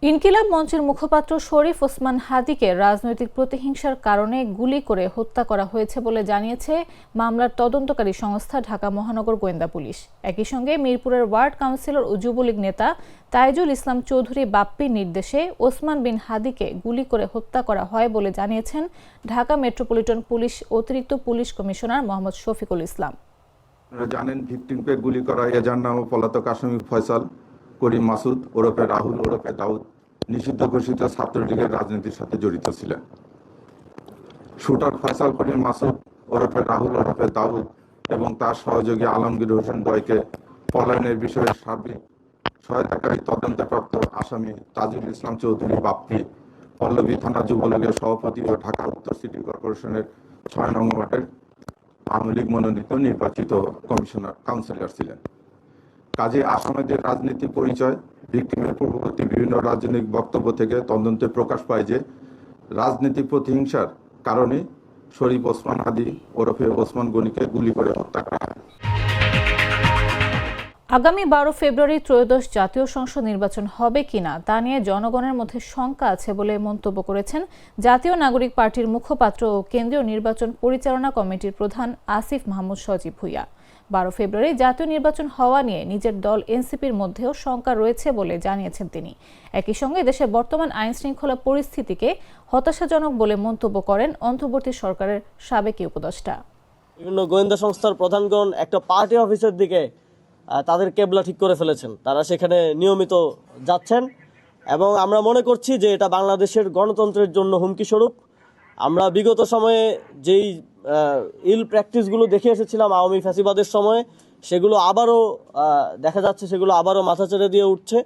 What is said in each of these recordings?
ইনকিলাব মঞ্চের মুখপাত্র শরীফ ওসমান হাদিকে রাজনৈতিক প্রতিহিংসার কারণে গুলি করে হত্যা করা হয়েছে বলে জানিয়েছে মামলার তদন্তকারী সংস্থা ঢাকা মহানগর গোয়েন্দা পুলিশ। একই সঙ্গে মিরপুরের ওয়ার্ড কাউন্সিলর ও যুবলীগ নেতা তাইজুল ইসলাম চৌধুরী বাপ্পির নির্দেশে ওসমান বিন হাদিকে গুলি করে হত্যা করা হয় বলে জানিয়েছেন ঢাকা মেট্রোপলিটন পুলিশ অতিরিক্ত পুলিশ কমিশনার মোহাম্মদ শফিকুল ইসলাম। জানেন, ভিকটিমকে গুলি করা এজার নাম পলাতক আসামি ফয়সাল করিম মাসুদ ওরফে রাহুল ওরফে দাউদ নিষিদ্ধ ঘোষিত ছাত্রলীগের রাজনীতির সাথে জড়িত ছিলেন। শুটার ফয়সাল করিম মাসুদ ওরফে রাহুল ওরফে দাউদ এবং তার সহযোগী আলমগীর হোসেন দ্বয়কে পলায়নের বিষয়ে সার্বিক সহায়তাকারী তদন্তপ্রাপ্ত আসামি তাজুল ইসলাম চৌধুরী বাপ্পি পল্লবী থানা যুবলীগের সভাপতি ও ঢাকা উত্তর সিটি কর্পোরেশনের ৬ নং ওয়ার্ডের আওয়ামী লীগ মনোনীত নির্বাচিত কমিশনার কাউন্সিলর ছিলেন। কাজে আসামিদের রাজনৈতিক পরিচয়, ভিকটিমের পূর্ববর্তী বিভিন্ন রাজনৈতিক বক্তব্য থেকে তদন্তে প্রকাশ পায় যে রাজনৈতিক প্রতিহিংসার কারণে শরীফ ওসমান হাদি ওরফে ওসমান গনিকে গুলি করে হত্যা করা হয়। আগামী ১২ ফেব্রুয়ারি ত্রয়োদশ জাতীয় সংসদ নির্বাচন হবে কিনা তা নিয়ে জনগণের মধ্যে শঙ্কা আছে বলে মন্তব্য করেছেন জাতীয় নাগরিক পার্টির মুখপাত্র ও কেন্দ্রীয় নির্বাচন পরিচালনা কমিটির প্রধান আসিফ মাহমুদ সজীব ভুঁইয়া। ১২ ফেব্রুয়ারি জাতীয় নির্বাচন হওয়া নিয়ে নিজের দল এনসিপির মধ্যেও শঙ্কা রয়েছে বলে জানিয়েছেন তিনি। একই সঙ্গে দেশের বর্তমান আইন শৃঙ্খলা পরিস্থিতিকে হতাশাজনক বলে মন্তব্য করেন অন্তর্বর্তী সরকারের সাবেক উপদেষ্টা। বিভিন্ন গোয়েন্দা সংস্থার প্রধানগণ একটা পার্টি অফিসের দিকে তাদের কেবলা ঠিক করে ফেলেছেন, তারা সেখানে নিয়মিত যাচ্ছেন এবং আমরা মনে করছি যে এটা বাংলাদেশের গণতন্ত্রের জন্য হুমকি স্বরূপ। আমরা বিগত সময়ে যেই ইল প্র্যাকটিসগুলো দেখে এসেছিলাম আওয়ামী ফ্যাসিবাদের সময়ে, সেগুলো আবারও দেখা যাচ্ছে, সেগুলো আবারও মাথা চেড়ে দিয়ে উঠছে।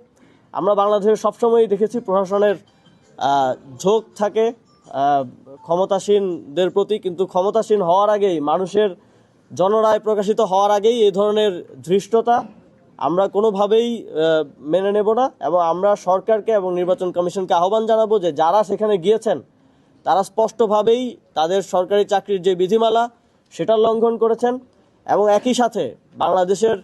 আমরা বাংলাদেশের সবসময়ই দেখেছি প্রশাসনের ঝোঁক থাকে ক্ষমতাসীনদের প্রতি, কিন্তু ক্ষমতাসীন হওয়ার আগেই, মানুষের জনরায় প্রকাশিত হওয়ার আগেই এই ধরনের ধৃষ্টতা আমরা কোনোভাবেই মেনে নেব না এবং আমরা সরকারকে এবং নির্বাচন কমিশনকে আহ্বান জানাবো যে যারা সেখানে গিয়েছেন তারা স্পষ্টভাবেই তাদের সরকারি চাকরির যে বিধিমালা সেটা লঙ্ঘন করেছেন এবং একই সাথে বাংলাদেশের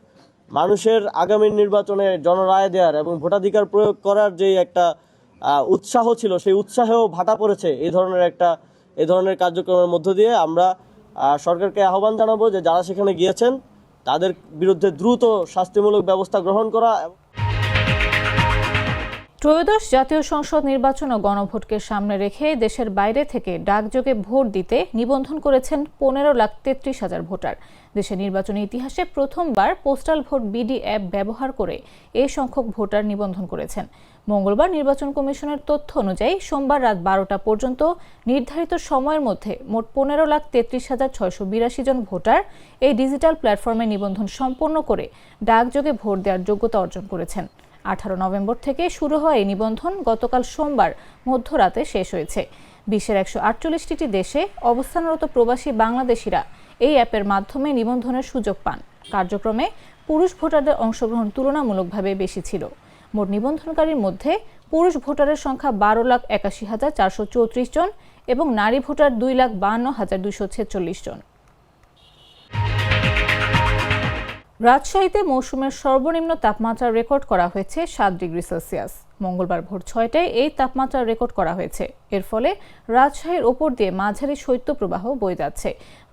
মানুষের আগামী নির্বাচনে জনরায় দেওয়ার এবং ভোটাধিকার প্রয়োগ করার যে একটা উৎসাহ ছিল, সেই উৎসাহেও ভাটা পড়েছে এই ধরনের কার্যক্রমের মধ্য দিয়ে। আমরা সরকারকে আহ্বান জানাবো যে যারা সেখানে গিয়েছেন তাদের বিরুদ্ধে দ্রুত শাস্তিমূলক ব্যবস্থা গ্রহণ করা। ত্রয়োদশ জাতীয় সংসদ নির্বাচন ও গণভোটকে সামনে রেখে দেশের বাইরে থেকে ডাকযোগে ভোট দিতে নিবন্ধন করেছেন ১৫,৩৩,০০০ ভোটার। দেশের নির্বাচনী ইতিহাসে প্রথমবার পোস্টাল ভোট বিডি অ্যাপ ব্যবহার করে এই সংখ্যক ভোটার নিবন্ধন করেছেন। মঙ্গলবার নির্বাচন কমিশনের তথ্য অনুযায়ী সোমবার রাত ১২টা পর্যন্ত নির্ধারিত সময়ের মধ্যে মোট ১৫,৩৩,৬৮২ জন ভোটার এই ডিজিটাল প্ল্যাটফর্মে নিবন্ধন সম্পন্ন করে ডাকযোগে ভোট দেওয়ার যোগ্যতা অর্জন করেছেন। ১৮ নভেম্বর থেকে শুরু হওয়া এই নিবন্ধন গতকাল সোমবার মধ্যরাতে শেষ হয়েছে। বিশ্বের ১৪৮টি দেশে অবস্থানরত প্রবাসী বাংলাদেশিরা এই অ্যাপের মাধ্যমে নিবন্ধনের সুযোগ পান। কার্যক্রমে পুরুষ ভোটারদের অংশগ্রহণ তুলনামূলকভাবে বেশি ছিল। মোট নিবন্ধনকারীর মধ্যে পুরুষ ভোটারের সংখ্যা ১২,৮১,৪34 জন এবং নারী ভোটার ২,৫২,২৪৬ জন। রাজশাহীতে মৌসুমের সর্বনিম্ন তাপমাত্রা রেকর্ড করা হয়েছে ৭ ডিগ্রি সেলসিয়াস। মঙ্গলবার ভোর ৬টায় এই তাপমাত্রা রেকর্ড করা হয়েছে। এর ফলে রাজশাহীর ওপর দিয়ে মাঝারি শৈত্যপ্রবাহ বয়ে যাচ্ছে।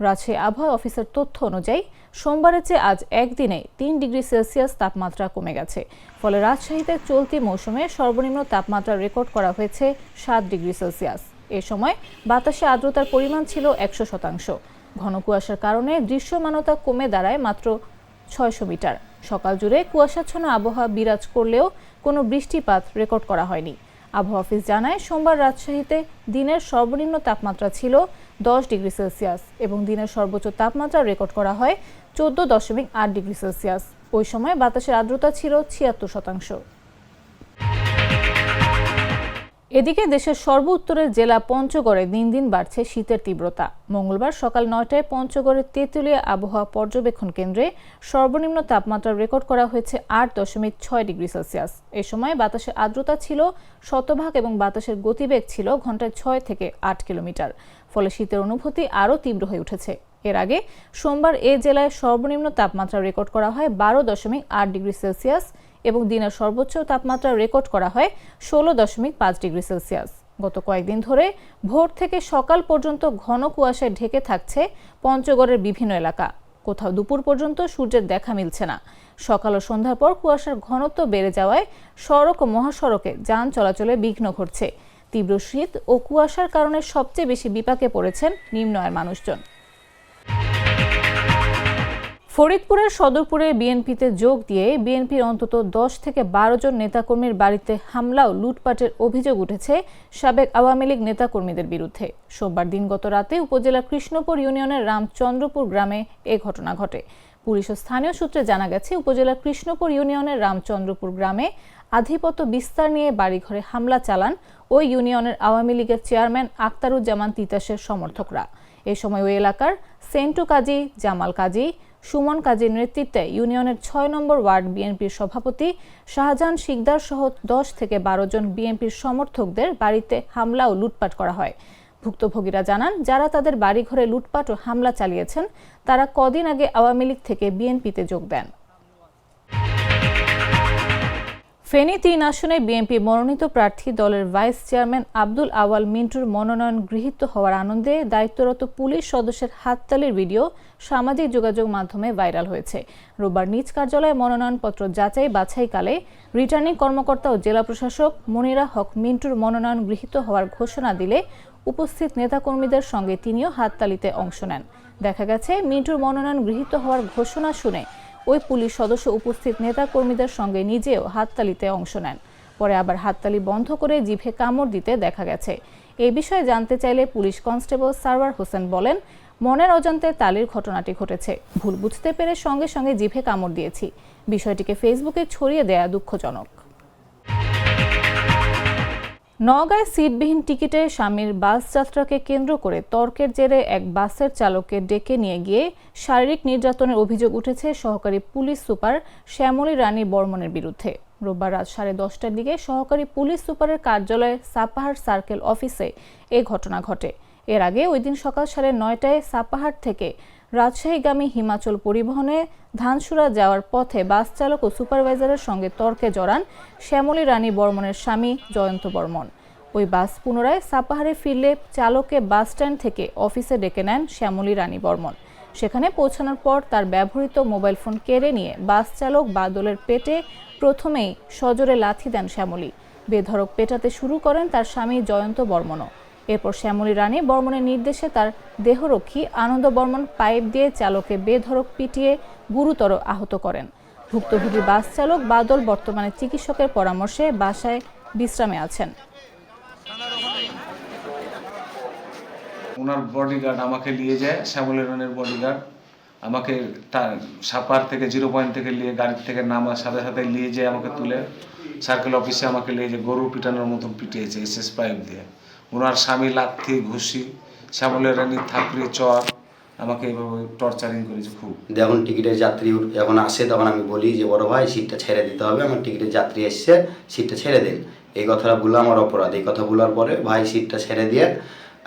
রাজশাহী আবহাওয়া অফিসের তথ্য অনুযায়ী সোমবারের চেয়ে আজ একদিনে ৩ ডিগ্রি সেলসিয়াস তাপমাত্রা কমে গেছে। ফলে রাজশাহীতে চলতি মৌসুমে সর্বনিম্ন তাপমাত্রা রেকর্ড করা হয়েছে ৭ ডিগ্রি সেলসিয়াস। এ সময় বাতাসে আর্দ্রতার পরিমাণ ছিল ১০০%। ঘন কুয়াশার কারণে দৃশ্যমানতা কমে দাঁড়ায় মাত্র ৬০০ মিটার। সকাল জুড়ে কুয়াশাচ্ছন্ন আবহাওয়া বিরাজ করলেও কোনো বৃষ্টিপাত রেকর্ড করা হয়নি। আবহাওয়া অফিস জানায়, সোমবার রাজশাহীতে দিনের সর্বনিম্ন তাপমাত্রা ছিল ১০ ডিগ্রি সেলসিয়াস এবং দিনের সর্বোচ্চ তাপমাত্রা রেকর্ড করা হয় ১৪.৮ ডিগ্রি সেলসিয়াস। ওই সময় বাতাসের আর্দ্রতা ছিল ৭৬%। এদিকে দেশের সর্ব উত্তরের জেলা পঞ্চগড়ে দিন দিন বাড়ছে শীতের তীব্রতা। মঙ্গলবার সকাল ৯টায় পঞ্চগড়ের তেঁতুলিয়া আবহাওয়া পর্যবেক্ষণ কেন্দ্রে সর্বনিম্ন তাপমাত্রা রেকর্ড করা হয়েছে ৮.৬ ডিগ্রি সেলসিয়াস। এ সময় বাতাসের আর্দ্রতা ছিল ১০০% এবং বাতাসের গতিবেগ ছিল ঘন্টায় ৬ থেকে ৮ কিলোমিটার। ফলে শীতের অনুভূতি আরও তীব্র হয়ে উঠেছে। এর আগে সোমবার এ জেলায় সর্বনিম্ন তাপমাত্রা রেকর্ড করা হয় ১২.৮ ডিগ্রি সেলসিয়াস এবং দিনের সর্বোচ্চ তাপমাত্রা রেকর্ড করা হয় 16.5 ডিগ্রি সেলসিয়াস। গত কয়েকদিন ধরে ভোর থেকে সকাল পর্যন্ত ঘন কুয়াশায় ঢেকে থাকছে পঞ্চগড়ের বিভিন্ন এলাকা। কোথাও দুপুর পর্যন্ত সূর্যের দেখা মিলছে না। সকাল ও সন্ধ্যার পর কুয়াশার ঘনত্ব বেড়ে যাওয়ায় সড়ক ও মহাসড়কে যান চলাচলে বিঘ্ন ঘটছে। তীব্র শীত ও কুয়াশার কারণে সবচেয়ে বেশি বিপাকে পড়েছেন নিম্ন আয়ের মানুষজন। ফরিদপুরের সদরপুরে বিএনপিতে যোগ দিয়ে বিএনপির অন্তত 10 থেকে 12 জন নেতাকর্মীর বাড়িতে হামলা ও লুটপাটের অভিযোগ উঠেছে সাবেক আওয়ামী লীগ নেতাকর্মীদের বিরুদ্ধে। সোমবার দিনগত রাতে উপজেলার কৃষ্ণপুর ইউনিয়নের রামচন্দ্রপুর গ্রামে এ ঘটনা ঘটে। পুলিশ ও স্থানীয় সূত্রে জানা গেছে, উপজেলার কৃষ্ণপুর ইউনিয়নের রামচন্দ্রপুর গ্রামে আধিপত্য বিস্তার নিয়ে বাড়িঘরে হামলা চালান ওই ইউনিয়নের আওয়ামী লীগের চেয়ারম্যান আক্তারুজ্জামান তিতাসের সমর্থকরা। এ সময় ওই এলাকার সেন্টু কাজী, জামাল কাজী, সুমন কাজীর নেতৃত্বে ইউনিয়নের 6 নম্বর ওয়ার্ড বিএনপির সভাপতি শাহজাহান শিকদার সহ 10 থেকে 12 জন বিএনপির সমর্থকদের বাড়িতে হামলা ও লুটপাট করা হয়। ভুক্তভোগীরা জানান, যারা তাদের বাড়িঘরে লুটপাট ও হামলা চালিয়েছেন তারা কদিন আগে আওয়ামী লীগ থেকে বিএনপিতে যোগ দেন। ফেনী 3 আসনে বিএনপি মনোনীত প্রার্থী দলের ভাইস চেয়ারম্যান আব্দুল আওয়াল মিন্টুর মনোনয়ন গৃহীত হওয়ার আনন্দে দায়িত্বরত পুলিশ সদস্যের হাততালির ভিডিও সামাজিক যোগাযোগ মাধ্যমে ভাইরাল হয়েছে। রোববার নিজ কার্যালয়ে মনোনয়নপত্র যাচাই বাছাইকালে রিটার্নিং কর্মকর্তা ও জেলা প্রশাসক মনিরা হক মিন্টুর মনোনয়ন গৃহীত হওয়ার ঘোষণা দিলে উপস্থিত নেতাকর্মীদের সঙ্গে তিনিও হাততালিতে অংশ নেন। দেখা গেছে, মিন্টুর মনোনয়ন গৃহীত হওয়ার ঘোষণা শুনে ওই পুলিশ সদস্য উপস্থিত নেতাকর্মীদের সঙ্গে নিজেও হাততালিতে অংশ নেন। পরে আবার হাততালি বন্ধ করে জিভে কামড় দিতে দেখা গেছে। এই বিষয়ে জানতে চাইলে পুলিশ কনস্টেবল সারওয়ার হোসেন বলেন, মনের অজান্তে তালির ঘটনাটি ঘটেছে। ভুল বুঝতে পেরে সঙ্গে সঙ্গে জিভে কামড় দিয়েছি। বিষয়টিকে ফেসবুকে ছড়িয়ে দেয়া দুঃখজনক। নওগাঁয় সিটবিহীন টিকিটে স্বামীর বাস যাত্রাকে কেন্দ্র করে তর্কের জেরে এক বাসের চালককে ডেকে নিয়ে গিয়ে শারীরিক নির্যাতনের অভিযোগ উঠেছে সহকারী পুলিশ সুপার শ্যামলী রানী বর্মনের বিরুদ্ধে। রোববার রাত 10:30টার দিকে সহকারী পুলিশ সুপারের কার্যালয়ে সাপাহার সার্কেল অফিসে এ ঘটনা ঘটে। এর আগে ওই দিন সকাল 9:30টায় সাপাহার থেকে রাজশাহীগামী হিমাচল পরিবহনে ধানসুরা যাওয়ার পথে বাস চালক ও সুপারভাইজারের সঙ্গে তর্কে জড়ান শ্যামলী রানী বর্মনের স্বামী জয়ন্ত বর্মন। ওই বাস পুনরায় সাপাহারে ফিরলে চালককে বাস স্ট্যান্ড থেকে অফিসে ডেকে নেন শ্যামলী রানী বর্মন। সেখানে পৌঁছানোর পর তার ব্যবহৃত মোবাইল ফোন কেড়ে নিয়ে বাস চালক বাদলের পেটে প্রথমেই সজোরে লাথি দেন শ্যামলী। বেধড়ক পেটাতে শুরু করেন তার স্বামী জয়ন্ত বর্মনও। এরপর শ্যামলী রানী বর্মনের নির্দেশে তার দেহরক্ষী আনন্দ বর্মন পাইপ দিয়ে চালককে বেধড়ক পিটিয়ে গুরুতর আহত করেন। ভুক্তভোগী বাস চালক বাদল বর্তমানে চিকিৎসকের পরামর্শে বাসায় বিশ্রামে আছেন। ওনার বডিগার্ড আমাকে নিয়ে যায়, শ্যামলী রানের বডিগার্ড আমাকে সাপার থেকে 0 পয়েন্ট থেকে নিয়ে গাড়ির থেকে নামার সাথে সাথে নিয়ে যায়, আমাকে তুলে সার্কেল অফিসে আমাকে নিয়ে যে গরু পিটানোর মতন পিটিয়েছে এসএস পাইপ দিয়ে। ওনার স্বামী লাথি ঘুষি, শ্যামলী রানীর থাপড়ি চর আমাকে এইভাবে টর্চারিং করেছে খুব। যখন টিকিটের যাত্রী যখন আসে তখন আমি বলি যে বড় ভাই সিটটা ছেড়ে দিতে হবে, আমার টিকিটের যাত্রী এসছে, সিটটা ছেড়ে দিন। এই কথাটা বললো আমার অপরাধ। এই কথা বলার পরে ভাই সিটটা ছেড়ে দিয়ে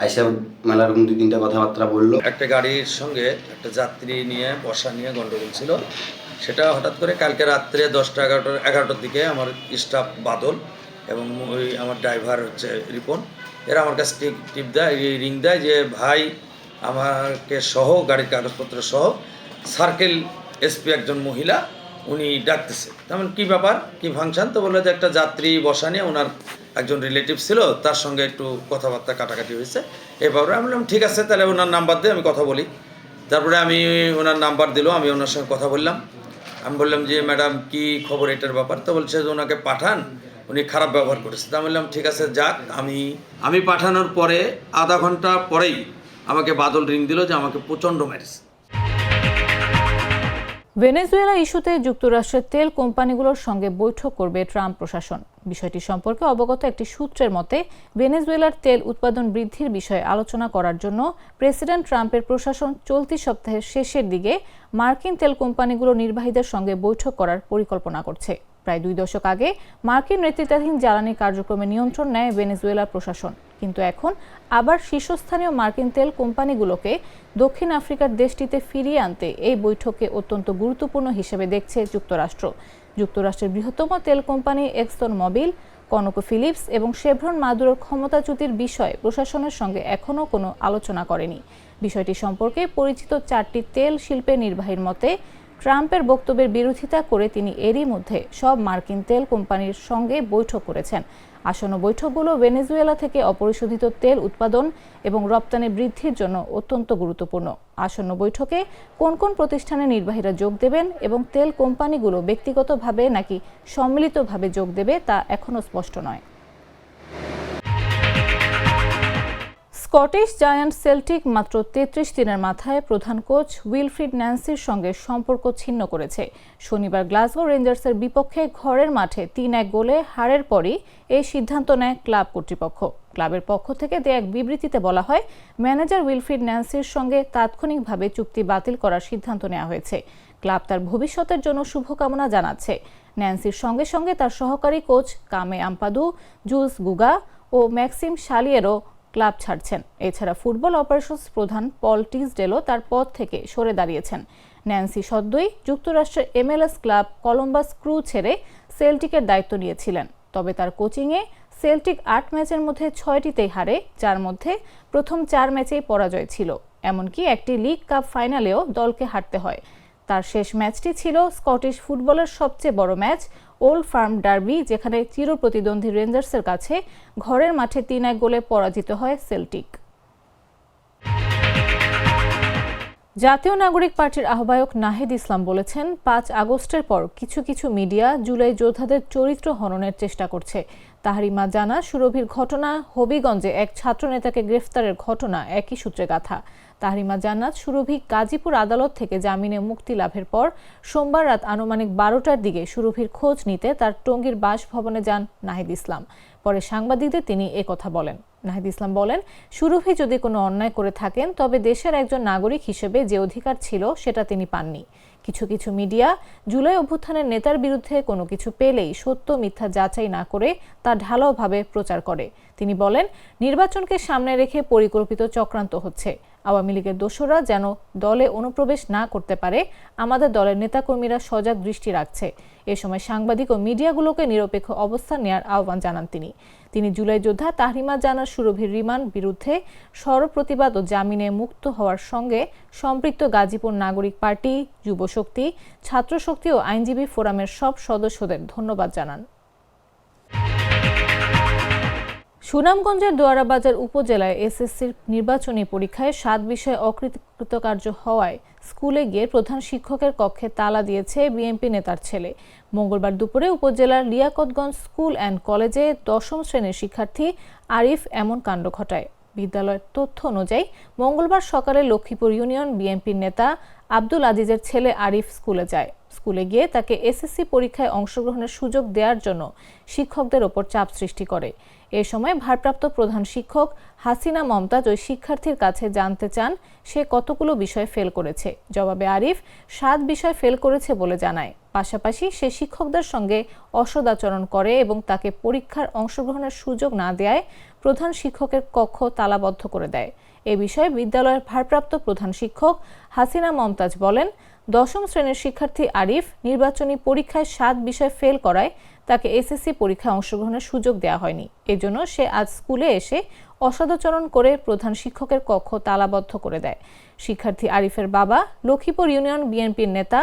আইসা মেলা রকম 2-3টা কথাবার্তা বললো। একটা গাড়ির সঙ্গে একটা যাত্রী নিয়ে বসা নিয়ে গন্ডগোল ছিল। সেটা হঠাৎ করে কালকে রাত্রে 10টা-11টার দিকে আমার স্টাফ বাদল এবং ওই আমার ড্রাইভার হচ্ছে রিপন, এরা আমার কাছে টিপ দেয়, রিং দেয় যে ভাই আমাকে সহ গাড়ির কাগজপত্র সহ সার্কেল এসপি একজন মহিলা উনি ডাকতেছে। তেমন কী ব্যাপার, কী ফাংশন? তো বললো যে একটা যাত্রী বসা নিয়ে ওনার একজন রিলেটিভ ছিল, তার সঙ্গে একটু কথাবার্তা কাটাকাটি হয়েছে। এই ব্যাপারে আমি বললাম ঠিক আছে, তাহলে ওনার নাম্বার দিয়ে আমি কথা বলি। তারপরে আমি ওনার নাম্বার দিল, আমি ওনার সঙ্গে কথা বললাম। আমি বললাম যে ম্যাডাম কী খবর এটার ব্যাপার? তো বলছে যে ওনাকে পাঠান, উনি খারাপ ব্যবহার করেছে। তা বললাম ঠিক আছে যাক। আমি পাঠানোর পরে আধা ঘন্টা পরেই আমাকে বাদল রিং দিল যে আমাকে প্রচণ্ড মেরেছে। ভেনেজুয়েলা ইস্যুতে যুক্তরাষ্ট্রের তেল কোম্পানিগুলোর সঙ্গে বৈঠক করবে ট্রাম্প প্রশাসন। বিষয়টি সম্পর্কে অবগত একটি সূত্রের মতে, ভেনেজুয়েলার তেল উৎপাদন বৃদ্ধির বিষয়ে আলোচনা করার জন্য প্রেসিডেন্ট ট্রাম্পের প্রশাসন চলতি সপ্তাহের শেষের দিকে মার্কিন তেল কোম্পানিগুলোর নির্বাহীদের সঙ্গে বৈঠক করার পরিকল্পনা করছে। প্রায় 2 দশক আগে মার্কিন নেতৃত্বাধীন জ্বালানি কার্যক্রমে নিয়ন্ত্রণ নেয় ভেনেজুয়েলার প্রশাসন, কিন্তু এখন আবার শীর্ষস্থানীয় মার্কিন তেল কোম্পানিগুলোকে দক্ষিণ আফ্রিকার দেশটিতে ফিরিয়ে আনতে এই বৈঠককে অত্যন্ত গুরুত্বপূর্ণ হিসেবে দেখছে যুক্তরাষ্ট্র। যুক্তরাষ্ট্রের বৃহত্তম তেল company ExxonMobil, ConocoPhillips এবং শেভরন মাদুরোর ক্ষমতাচ্যুতির বিষয়ে প্রশাসনের সঙ্গে এখনও কোনো আলোচনা করেনি। বিষয়টি সম্পর্কে পরিচিত 4টি তেল শিল্পের নির্বাহীর মতে, ট্রাম্পের বক্তব্যের বিরোধিতা করে তিনি এরই মধ্যে সব মার্কিন তেল কোম্পানির সঙ্গে বৈঠক করেছেন। আসন্ন বৈঠকগুলো ভেনেজুয়েলা থেকে অপরিশোধিত তেল উৎপাদন এবং রপ্তানি বৃদ্ধির জন্য অত্যন্ত গুরুত্বপূর্ণ। আসন্ন বৈঠকে কোন কোন প্রতিষ্ঠানের নির্বাহীরা যোগ দেবেন এবং তেল কোম্পানিগুলো ব্যক্তিগতভাবে নাকি সম্মিলিতভাবে যোগ দেবে তা এখনও স্পষ্ট নয়। স্কটিশ জায়ান্ট সেল্টিক মাত্র 33 দিনের মাথায় প্রধান কোচ উইলফ্রিড ন্যান্সির সঙ্গে সম্পর্ক ছিন্ন করেছে। শনিবার গ্লাসগো রেঞ্জার্সের বিপক্ষে ঘরের মাঠে 3-1 গোলে হারের পরই এই সিদ্ধান্ত নেয় ক্লাব কর্তৃপক্ষ। ক্লাবের পক্ষ থেকে দেয়া এক বিবৃতিতে বলা হয়, ম্যানেজার উইলফ্রিড ন্যান্সির সঙ্গে তাৎক্ষণিকভাবে চুক্তি বাতিল করার সিদ্ধান্ত নেওয়া হয়েছে। ক্লাব তার ভবিষ্যতের জন্য শুভকামনা জানাচ্ছে। ন্যান্সির সঙ্গে সঙ্গে তার সহকারী কোচ কামে আম্পাদু, জুলস গুগা ও ম্যাক্সিম শালিয়েরও ক্লাব ছাড়ছেন। এছাড়া ফুটবল অপারেশনস প্রধান পল টিসডেলও তার পদ থেকে সরে দাঁড়িয়েছেন। ন্যান্সি সদ্যই যুক্তরাষ্ট্রের MLS ক্লাব কলম্বাস ক্রু ছেড়ে সেল্টিকের দায়িত্ব নিয়েছিলেন। তবে তার কোচিংয়ে সেল্টিক 8 ম্যাচের মধ্যে 6টিতেই হারে, যার মধ্যে প্রথম 4 ম্যাচেই পরাজয় ছিল। এমনকি একটি লিগ কাপ ফাইনালেও দলকে হারতে হয়। তার শেষ ম্যাচটি ছিল স্কটিশ ফুটবলের সবচেয়ে বড় ম্যাচ, ওল্ড ফার্ম ডার্বি, যেখানে চিরপ্রতিদ্বন্দ্বী রেঞ্জার্সের কাছে ঘরের মাঠে 3-1 গোলে পরাজিত হয় সেল্টিক। জাতীয় নাগরিক পার্টির আহ্বায়ক নাহিদ ইসলাম বলেছেন, 5 আগস্টের পর কিছু কিছু মিডিয়া জুলাই যোদ্ধাদের চরিত্র হননের চেষ্টা করছে। তাহরিমা জান্নাত সুরভির ঘটনা, হবিগঞ্জে এক ছাত্রনেতাকে গ্রেফতারের ঘটনা একই সূত্রে গাঁথা। তাহরিমা জান্নাত সুরভি গাজীপুর আদালত থেকে জামিনে মুক্তি লাভের পর সোমবার রাত আনুমানিক 12টার দিকে সুরভির খোঁজ নিতে তার টঙ্গীর বাসভবনে যান নাহিদ ইসলাম। পরে সাংবাদিকদের তিনি একথা বলেন। নাহিদ ইসলাম বলেন, সুরভি যদি কোনো অন্যায় করে থাকেন তবে দেশের একজন নাগরিক হিসেবে যে অধিকার ছিল সেটা তিনি পাননি। কিছু কিছু মিডিয়া জুলাই অভ্যুত্থানের নেতার বিরুদ্ধে কোনো কিছু পেলেই সত্য মিথ্যা যাচাই না করে তা ঢালাওভাবে প্রচার করে। তিনি বলেন, নির্বাচনকে সামনে রেখে পরিকল্পিত চক্রান্ত হচ্ছে। আওয়ামী লীগের দোসররা যেন দলে অনুপ্রবেশ না করতে পারে, আমাদের দলের নেতাকর্মীরা সজাগ দৃষ্টি রাখছে। এ সময় সাংবাদিক ও মিডিয়াগুলোকে নিরপেক্ষ অবস্থান নেওয়ার আহ্বান জানান তিনি জুলাই যোদ্ধা তাহরিমা জান্নাত সুরভির রিমান্ড বিরুদ্ধে সরব প্রতিবাদ ও জামিনে মুক্ত হওয়ার সঙ্গে সম্পৃক্ত গাজীপুর নাগরিক পার্টি, যুবশক্তি, ছাত্রশক্তি ও আইনজীবী ফোরামের সব সদস্যদের ধন্যবাদ জানান। সুনামগঞ্জের দোয়ারাবাজার উপজেলায় এসএসসির নির্বাচনী পরীক্ষায় 7 বিষয়ে অকৃতকার্য হওয়ায় স্কুলে গিয়ে প্রধান শিক্ষকের কক্ষে তালা দিয়েছে বিএনপি নেতার ছেলে। মঙ্গলবার দুপুরে উপজেলার লিয়াকতগঞ্জ স্কুল অ্যান্ড কলেজে 10ম শ্রেণীর শিক্ষার্থী আরিফ এমন কাণ্ড ঘটায়। বিদ্যালয়ের তথ্য অনুযায়ী মঙ্গলবার সকালে লক্ষ্মীপুর ইউনিয়ন বিএনপির নেতা আব্দুল আজিজের ছেলে আরিফ স্কুলে যায়। স্কুলে গিয়ে তাকে এসএসসি পরীক্ষায় অংশগ্রহণের সুযোগ দেওয়ার জন্য শিক্ষকদের ওপর চাপ সৃষ্টি করে। এ সময় ভারপ্রাপ্ত প্রধান শিক্ষক হাসিনা মমতাজ ওই শিক্ষার্থীর কাছে জানতে চান সে কতগুলো বিষয় ফেল করেছে। জবাবে আরিফ 7 বিষয় ফেল করেছে বলে জানায়। পাশাপাশি সে শিক্ষকদের সঙ্গে অসদাচরণ করে এবং তাকে পরীক্ষার অংশগ্রহণের সুযোগ না দেওয়ায় প্রধান শিক্ষকের কক্ষ তালাবদ্ধ করে দেয়। এ বিষয়ে বিদ্যালয়ের ভারপ্রাপ্ত প্রধান শিক্ষক হাসিনা মমতাজ বলেন, 10ম শ্রেণীর শিক্ষার্থী আরিফ নির্বাচনী পরীক্ষায় 7 বিষয় ফেল করায় তাকে এসএসসি পরীক্ষায় অংশগ্রহণের সুযোগ দেওয়া হয়নি। এজন্য সে আজ স্কুলে এসে অসদাচরণ করে প্রধান শিক্ষকের কক্ষ তালাবদ্ধ করে দেয়। শিক্ষার্থী আরিফের বাবা লক্ষ্মীপুর ইউনিয়ন বিএনপির নেতা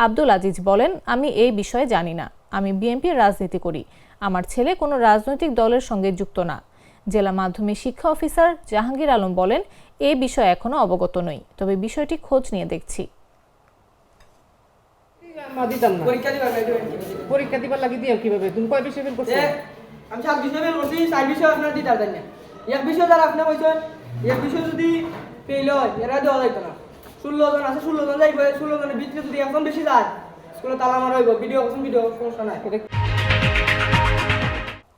আব্দুল আজিজ বলেন, আমি এই বিষয়ে জানি না, আমি বিএনপির রাজনীতি করি, আমার ছেলে কোনো রাজনৈতিক দলের সঙ্গে যুক্ত না। জেলা মাধ্যমিক শিক্ষা অফিসার জাহাঙ্গীর আলম বলেন, এই বিষয়ে এখনো অবগত নই, তবে বিষয়টি খোঁজ নিয়ে দেখছি। পরীক্ষা দিবার লাগি দিয়ে কিভাবে তুমি কয় বিষয় ফেল করছো? আমি 7 বিষয় ফেল করছি, 4 বিষয় আপনারা দিতে পারতেন না। এক বিষয় যারা আপনি কইছেন, এক বিষয় যদি ফেল হয় এরা দেওয়া যাইতো না। 16 জন আছে, 16 জন যাইবে, 16 জনের ভিতরে যদি একজন বেশি যায় স্কুলে তালা মারা হইব। ভিডিও সমস্যা নাই।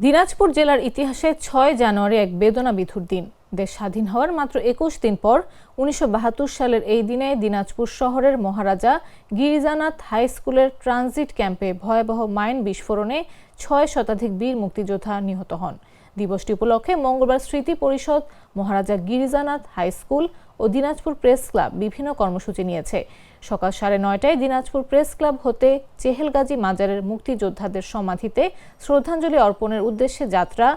দিনাজপুর জেলার ইতিহাসে 6 জানুয়ারি এক বেদনাবিধুর দিন। দেশ স্বাধীন হওয়ার মাত্র 21 দিন পর 1972 সালের এই দিনে দিনাজপুর শহরের মহারাজা গিরিজানাথ হাই স্কুলের ট্রানজিট ক্যাম্পে ভয়াবহ মাইন বিস্ফোরণে 6 শতাধিক বীর মুক্তিযোদ্ধা নিহত হন। দিবসটি উপলক্ষে মঙ্গলবার স্মৃতি পরিষদ, মহারাজা গিরিজানাথ হাই স্কুল ও দিনাজপুর প্রেস ক্লাব বিভিন্ন কর্মসূচি নিয়েছে। সকাল 9:30টায় দিনাজপুর প্রেস ক্লাব হতে চেহেলগাজী মাজারের মুক্তিযোদ্ধাদের সমাধিতে শ্রদ্ধাঞ্জলি অর্পণের উদ্দেশ্যে যাত্রা,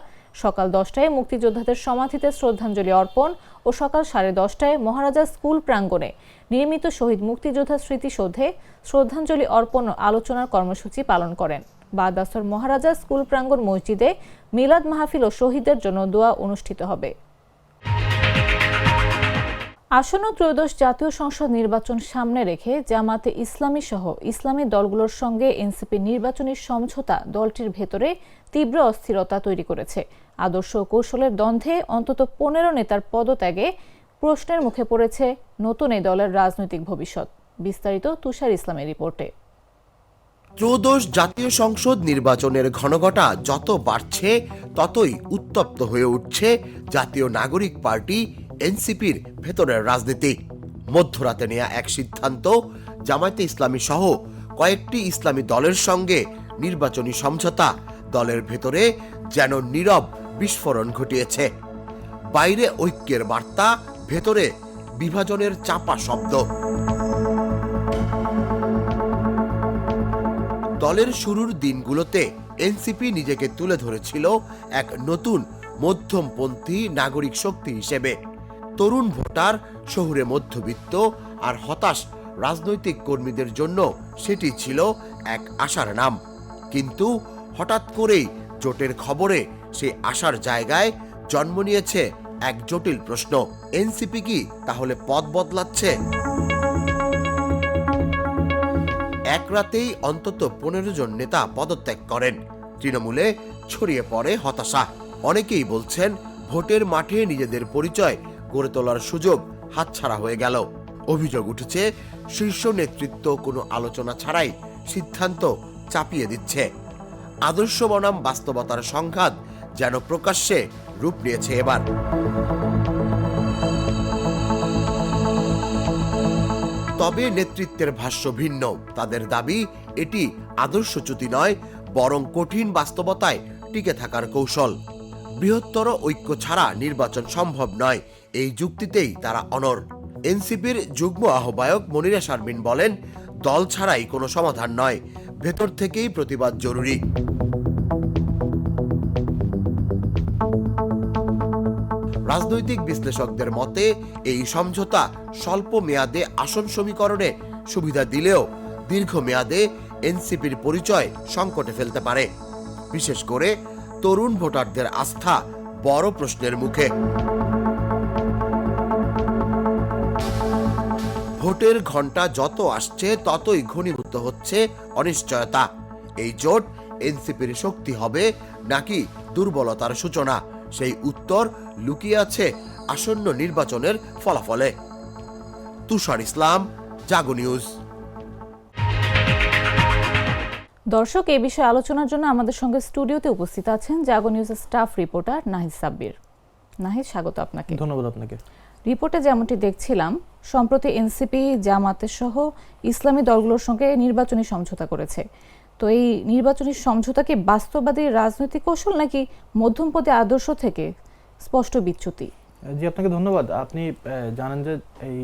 সকাল 10টায় মুক্তিযোদ্ধাদের সমাধিতে শ্রদ্ধাঞ্জলি অর্পণ ও সকাল 10:30টায় মহারাজা স্কুল প্রাঙ্গণে নির্মিত শহীদ মুক্তিযোদ্ধা স্মৃতিসৌধে শ্রদ্ধাঞ্জলি অর্পণ ও আলোচনার কর্মসূচি পালন করেন। বাদ আসর মহারাজা স্কুল প্রাঙ্গণ মসজিদে মিলাদ মাহফিল ও শহীদদের জন্য দোয়া অনুষ্ঠিত হবে। আসন্ন ত্রয়োদশ জাতীয় সংসদ নির্বাচন সামনে রেখে জামাতে ইসলামী সহ ইসলামী দলগুলোর সঙ্গে এনসিপি নির্বাচনী সমঝোতা দলটির ভেতরে তীব্র অস্থিরতা তৈরি করেছে। আদর্শ ও কৌশলের দ্বন্দ্বে অন্তত 15 নেতার পদত্যাগে প্রশ্নের মুখে পড়েছে নতুন এই দলের রাজনৈতিক ভবিষ্যৎ। বিস্তারিত তুষার ইসলামের রিপোর্টে। ত্রয়োদশ জাতীয় সংসদ নির্বাচনের ঘনঘটা যত বাড়ছে ততই উত্তপ্ত হয়ে উঠছে জাতীয় নাগরিক পার্টি এনসিপির ভেতরের রাজনীতি। মধ্যরাতে নেওয়া এক সিদ্ধান্ত জামায়াতে ইসলামী সহ কয়েকটি ইসলামী দলের সঙ্গে নির্বাচনী সমঝোতা দলের ভেতরে যেন নীরব বিস্ফোরণ ঘটিয়েছে। বাইরে ঐক্যের বার্তা, ভেতরে বিভাজনের চাপা শব্দ। দলের শুরুর দিনগুলোতে এনসিপি নিজেকে তুলে ধরেছিল এক নতুন মধ্যমপন্থী নাগরিক শক্তি হিসেবে। তরুণ ভোটার, শহুরে মধ্যবিত্ত আর হতাশ রাজনৈতিক কর্মীদের জন্য সেটি ছিল এক আশার নাম। কিন্তু হঠাৎ করেই জোটের খবরে সেই আশার জায়গায় জন্ম নিয়েছে এক জটিল প্রশ্ন। এনসিপি কি তাহলে পথ বদলাচ্ছে? এক রাতেই অন্তত 15 জন নেতা পদত্যাগ করেন। তৃণমূলে ছড়িয়ে পড়ে হতাশা। অনেকেই বলছেন ভোটের মাঠে নিজেদের পরিচয় গড়ে তোলার সুযোগ হাতছাড়া হয়ে গেল। অভিযোগ উঠেছে শীর্ষ নেতৃত্ব কোনো আলোচনা ছাড়াই সিদ্ধান্ত চাপিয়ে দিচ্ছে। আদর্শ বনাম বাস্তবতার সংঘাত যেন প্রকাশ্যে রূপ নিয়েছে এবার। তবে নেতৃত্বের ভাষ্য ভিন্ন। তাদের দাবি এটি আদর্শচ্যুতি নয়, বরং কঠিন বাস্তবতায় টিকে থাকার কৌশল। বৃহত্তর ঐক্য ছাড়া নির্বাচন সম্ভব নয়, এই যুক্তিতেই তারা অনড়। এনসিপির যুগ্ম আহ্বায়ক মনিরা শারমিন বলেন, দল ছাড়াই কোনো সমাধান নয়, ভেতর থেকেই প্রতিবাদ জরুরি। রাজনৈতিক বিশ্লেষকদের মতে এই সমঝোতা স্বল্প মেয়াদে আসন সমীকরণে সুবিধা দিলেও দীর্ঘমেয়াদে এনসিপির পরিচয় সংকটে ফেলতে পারে। বিশেষ করে তরুণ ভোটারদের আস্থা বড় প্রশ্নের মুখে। ভোটের ঘণ্টা যত আসছে ততই ঘনীভূত হচ্ছে অনিশ্চয়তা। এই জোট এনসিপির শক্তি হবে নাকি দুর্বলতার সূচনা, সেই উত্তর লুকিয়ে আছে আসন্ন নির্বাচনের ফলাফলে। তুষার ইসলাম, জাগো নিউজ। দর্শক, এই বিষয়ে আলোচনার জন্য আমাদের সঙ্গে স্টুডিওতে উপস্থিত আছেন জাগো নিউজের স্টাফ রিপোর্টার নাহিদ সাব্বির। নাহিদ, স্বাগত আপনাকে। ধন্যবাদ আপনাকে। রিপোর্টে যেমনটি দেখছিলাম, সম্প্রতি এনসিপি জামাতের সহ ইসলামী দলগুলোর সঙ্গে নির্বাচনী সমঝোতা করেছে। তো এই নির্বাচনী সমঝোতা কি বাস্তববাদী রাজনৈতিক কৌশল নাকি মধ্যমপন্থী আদর্শ থেকে স্পষ্ট বিচ্যুতি? জি, আপনাকে ধন্যবাদ। আপনি জানেন যে এই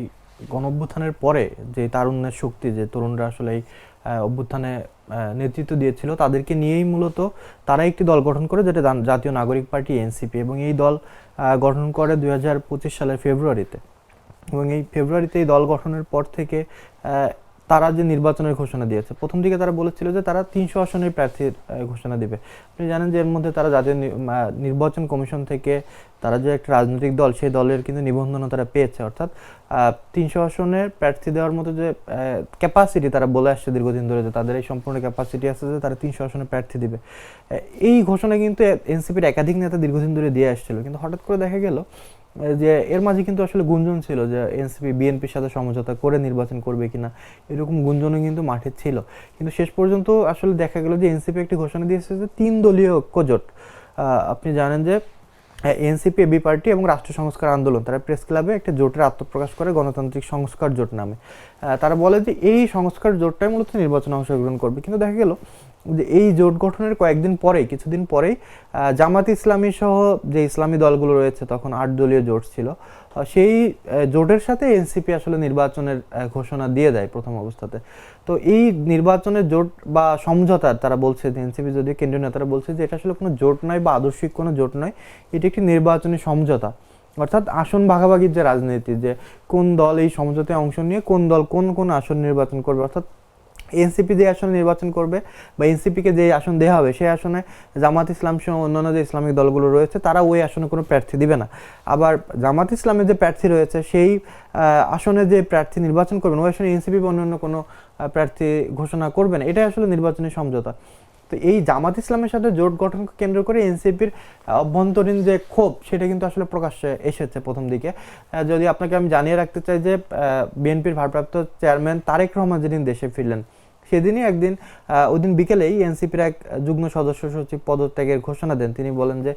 গণঅভ্যুত্থানের পরে যে তারুণ্যের শক্তি, যে তরুণরা আসলে এই অভ্যুত্থানে নেতৃত্ব দিয়েছিল, তাদেরকে নিয়েই মূলত তারা একটি দল গঠন করে, যেটা জাতীয় নাগরিক পার্টি এনসিপি, এবং এই দল গঠন করে 2025 সালের ফেব্রুয়ারিতে। এবং এই ফেব্রুয়ারিতে এই দল গঠনের পর থেকে তারা যে নির্বাচনের ঘোষণা দিয়েছে, প্রথম দিকে তারা বলেছিল যে তারা 300 আসনের প্রার্থীর ঘোষণা দিবে। আপনি জানেন যে এর মধ্যে তারা জাতীয় নির্বাচন কমিশন থেকে তারা যে একটা রাজনৈতিক দল, সেই দলের কিন্তু নিবন্ধনও তারা পেয়েছে। অর্থাৎ 300 আসনের প্রার্থী দেওয়ার মতো যে ক্যাপাসিটি তারা বলে আসছে দীর্ঘদিন ধরে, যে তাদের এই সম্পূর্ণ ক্যাপাসিটি আছে যে তারা 300 আসনের প্রার্থী দিবে। এই ঘোষণা কিন্তু এনসিপির একাধিক নেতা দীর্ঘদিন ধরে দিয়ে আসছিল। কিন্তু হঠাৎ করে দেখা গেল যে এর মাঝে কিন্তু আসলে গুঞ্জন ছিল যে এনসিপি বিএনপির সাথে সমঝোতা করে নির্বাচন করবে কিনা, এরকম গুঞ্জনও কিন্তু মাঠে ছিল। কিন্তু শেষ পর্যন্ত আসলে দেখা গেল যে এনসিপি একটি ঘোষণা দিয়েছে যে 3 দলীয় ঐক্যজোট। আপনি জানেন যে এনসিপি, এবি পার্টি এবং রাষ্ট্র সংস্কার আন্দোলন, তারা প্রেস ক্লাবে একটা জোটের আত্মপ্রকাশ করে গণতান্ত্রিক সংস্কার জোট নামে। তারা বলে যে এই সংস্কার জোটটাই মূলত নির্বাচনে অংশগ্রহণ করবে। কিন্তু দেখা গেল যে এই জোট গঠনের কয়েকদিন পরেই, কিছুদিন পরেই জামাত ইসলামী সহ যে ইসলামী দলগুলো রয়েছে, তখন 8 দলীয় জোট ছিল, সেই জোটের সাথে এনসিপি আসলে নির্বাচনের ঘোষণা দিয়ে দেয় প্রথম অবস্থাতে। তো এই নির্বাচনের জোট বা সমঝোতা তারা বলছে, যে এনসিপি যদিও কেন্দ্রীয় নেতারা বলছে যে এটা আসলে কোনো জোট নয় বা আদর্শিক কোনো জোট নয়, এটি একটি নির্বাচনী সমঝোতা। অর্থাৎ আসন ভাগাভাগির যে রাজনীতি, যে কোন দল এই সমঝোতায় অংশ নিয়ে কোন দল কোন কোন আসন নির্বাচন করবে, অর্থাৎ এনসিপি যে আসনে নির্বাচন করবে বা এনসিপিকে যে আসন দেওয়া হবে সেই আসনে জামাত ইসলাম সহ অন্যান্য যে ইসলামিক দলগুলো রয়েছে তারা ওই আসনে কোনো প্রার্থী দিবে না। আবার জামাত ইসলামের যে প্রার্থী রয়েছে সেই আসনে যে প্রার্থী নির্বাচন করবেন ওই আসনে এনসিপি বা অন্যান্য কোনো প্রার্থী ঘোষণা করবে না। এটাই আসলে নির্বাচনী সমঝোতা। তো এই জামাত ইসলামের সাথে জোট গঠনকে কেন্দ্র করে এনসিপির অভ্যন্তরীণ যে ক্ষোভ সেটা কিন্তু আসলে প্রকাশ্যে এসেছে প্রথম দিকে। যদি আপনাকে আমি জানিয়ে রাখতে চাই যে বিএনপির ভারপ্রাপ্ত চেয়ারম্যান তারেক রহমান যেদিন দেশে ফিরলেন সেদিনই একদিন ওই দিন বিকেলেই এনসিপির এক যুগ্ম সদস্য সচিব পদত্যাগের ঘোষণা দেন। তিনি বলেন যে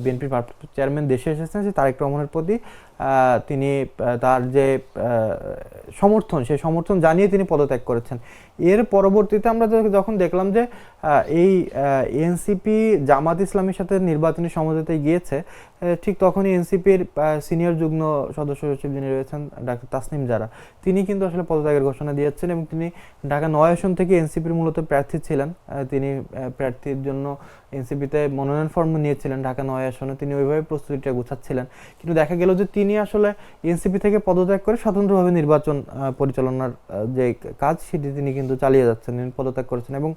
বিএনপির ভারপ্রাপ্ত চেয়ারম্যান দেশে এসেছেন, যে তারেক রহমানের প্রতি তিনি তার যে সমর্থন সেই সমর্থন জানিয়ে তিনি পদত্যাগ করেছেন। এর পরবর্তীতে আমরা যখন দেখলাম যে এই এনসিপি জামাত ইসলামের সাথে নির্বাচনী সমঝোতায় গিয়েছে, ঠিক তখনই এনসিপির সিনিয়র যুগ্ম সদস্য সচিব যিনি রয়েছেন ডাক্তার তাসনিম জারা, তিনি কিন্তু আসলে পদত্যাগের ঘোষণা দিয়েছেন এবং তিনি ঢাকা 9 আসন থেকে এনসিপির মূলত প্রার্থী ছিলেন। তিনি প্রার্থীর জন্য এনসিপিতে মনোনয়ন ফর্ম নিয়েছিলেন ঢাকা 9 আসনে, তিনি ওইভাবে প্রস্তুতিটা গুছাচ্ছিলেন। কিন্তু দেখা গেল যে তিনি আসলে এনসিপি থেকে পদত্যাগ করে স্বতন্ত্রভাবে নির্বাচন পরিচালনার যে কাজ সেটি তিনি কিন্তু চালিয়ে যাচ্ছেন, তিনি পদত্যাগ করেছেন। এবং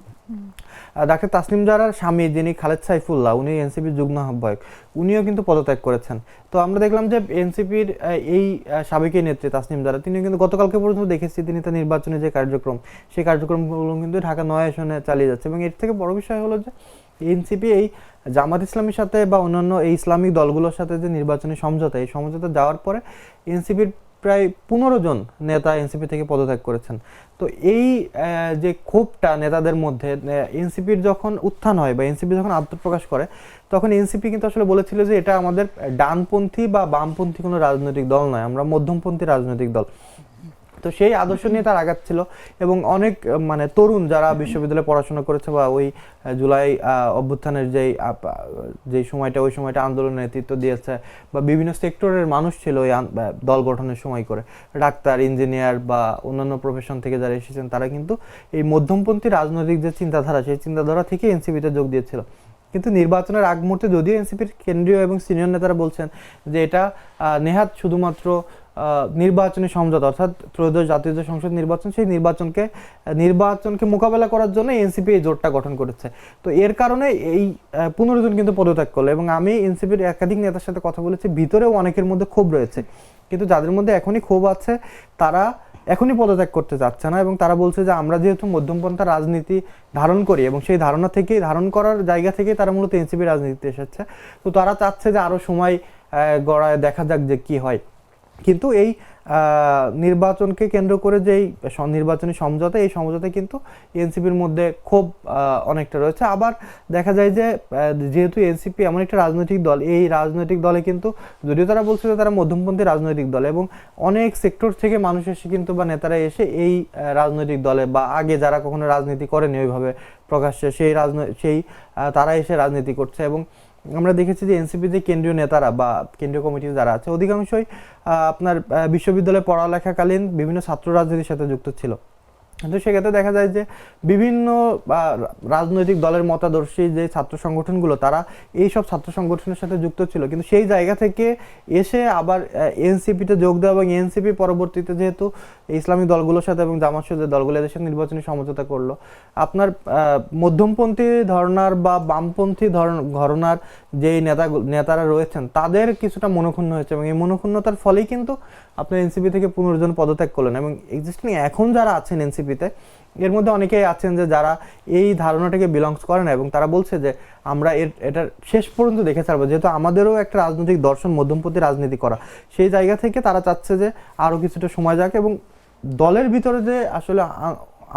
ডাক্তার তাসনিম জারার স্বামী যিনি খালেদ সাইফুল্লাহ, উনি এনসিপির যুগ্ম আহ্বায়ক, উনিও কিন্তু পদত্যাগ করেছেন। তো আমরা দেখলাম যে এনসিপির এই সাবেক নেত্রী তাসনিম জারা, তিনি কিন্তু গতকালকে পর্যন্ত দেখেছি তিনি তার নির্বাচনী যে কার্যক্রম সেই কার্যক্রমগুলো কিন্তু ঢাকা 9 আসনে চালিয়ে যাচ্ছে। এবং এর থেকে বড় বিষয় হলো যে এনসিপি এই জামাত ইসলামের সাথে বা অন্যান্য এই ইসলামিক দলগুলোর সাথে যে নির্বাচনী সমঝোতা, এই সমঝোতা যাওয়ার পরে এনসিপির প্রায় 15 জন নেতা এনসিপি থেকে পদত্যাগ করেছেন। তো এই যে ক্ষোভটা নেতাদের মধ্যে, এনসিপির যখন উত্থান হয় বা এনসিপি যখন আত্মপ্রকাশ করে, তখন এনসিপি কিন্তু আসলে বলেছিল যে এটা আমাদের ডানপন্থী বা বামপন্থী কোনো রাজনৈতিক দল নয়, আমরা মধ্যমপন্থী রাজনৈতিক দল। তো সেই আদর্শ নিয়ে তার আঘাত ছিল এবং অনেক তরুণ যারা বিশ্ববিদ্যালয়ে পড়াশোনা করেছে বা ওই জুলাই অভ্যুত্থানের যেই সময়টা, ওই সময়টা আন্দোলনের নেতৃত্ব দিয়েছে বা বিভিন্ন সেক্টরের মানুষ ছিল ওই দল গঠনের সময় করে, ডাক্তার, ইঞ্জিনিয়ার বা অন্যান্য প্রফেশন থেকে যারা এসেছেন, তারা কিন্তু এই মধ্যমপন্থী রাজনৈতিক যে চিন্তাধারা সেই চিন্তাধারা থেকে এনসিপিতে যোগ দিয়েছিল। কিন্তু নির্বাচনের আগ মুহূর্তে যদিও এনসিপির কেন্দ্রীয় এবং সিনিয়র নেতারা বলছেন যে এটা নেহাত শুধুমাত্র নির্বাচনী সমঝোতা, অর্থাৎ ত্রয়োদশ জাতীয় যে সংসদ নির্বাচন, সেই নির্বাচনকে মোকাবেলা করার জন্য এনসিপি এই জোটটা গঠন করেছে। তো এর কারণে এই 15 জন কিন্তু পদত্যাগ করলো। এবং আমি এনসিপির একাধিক নেতার সাথে কথা বলেছি, ভিতরেও অনেকের মধ্যে ক্ষোভ রয়েছে, কিন্তু যাদের মধ্যে এখনই ক্ষোভ আছে তারা এখনই পদত্যাগ করতে চাচ্ছে না। এবং তারা বলছে যে আমরা যেহেতু মধ্যমপন্থা রাজনীতি ধারণ করি এবং সেই ধারণ করার জায়গা থেকে তারা মূলত এনসিপি রাজনীতিতে এসেছে, তো তারা চাচ্ছে যে আরো সময় গড়ায় দেখা যাক যে কি হয়। কিন্তু এই নির্বাচনকে কেন্দ্র করে যে নির্বাচনী সমঝোতা, এই সমঝোতায় কিন্তু এনসিপির মধ্যে ক্ষোভ অনেকটা রয়েছে। আবার দেখা যায় যে যেহেতু এনসিপি এমন একটা রাজনৈতিক দল, এই রাজনৈতিক দলে কিন্তু যদিও তারা বলছে যে তারা মধ্যমপন্থী রাজনৈতিক দল, এবং অনেক সেক্টর থেকে মানুষ এসে কিন্তু বা নেতারা এসে এই রাজনৈতিক দলে বা আগে যারা কখনো রাজনীতি করেনি ওইভাবে প্রকাশ্যে সেই তারা এসে রাজনীতি করছে। এবং আমরা দেখেছি যে এনসিপি যে কেন্দ্রীয় নেতারা বা কেন্দ্রীয় কমিটি যারা আছে অধিকাংশই আপনার বিশ্ববিদ্যালয়ে পড়ালেখাকালীন বিভিন্ন ছাত্র রাজনীতির সাথে যুক্ত ছিল। কিন্তু সেক্ষেত্রে দেখা যায় যে বিভিন্ন রাজনৈতিক দলের মতাদর্শী যে ছাত্র সংগঠনগুলো, তারা এই সব ছাত্র সংগঠনের সাথে যুক্ত ছিল, কিন্তু সেই জায়গা থেকে এসে আবার এনসিপিতে যোগ দেওয়া এবং এনসিপি পরবর্তীতে যেহেতু ইসলামিক দলগুলোর সাথে এবং জামাত যে দলগুলো এদের সাথে নির্বাচনী সমঝোতা করলো, আপনার মধ্যমপন্থী ধরনার বা বামপন্থী ঘরনার যে নেতারা রয়েছেন তাদের কিছুটা মনোক্ষুণ্ণ হয়েছে। এবং এই মনোক্ষুণ্ণতার ফলেই কিন্তু আপনার এনসিপি থেকে 15 জন পদত্যাগ করলেন। এবং এক্সিস্টিং এখন যারা আছেন এনসিপিতে, এর মধ্যে অনেকেই আছেন যে যারা এই ধারণাটাকে বিলংস করে না, এবং তারা বলছে যে আমরা এটা শেষ পর্যন্ত দেখে ছাড়বো, যেহেতু আমাদেরও একটা রাজনৈতিক দর্শন মধ্যমপন্থী রাজনীতি করা, সেই জায়গা থেকে তারা চাচ্ছে যে আরও কিছুটা সময় যাক। এবং দলের ভিতরে যে আসলে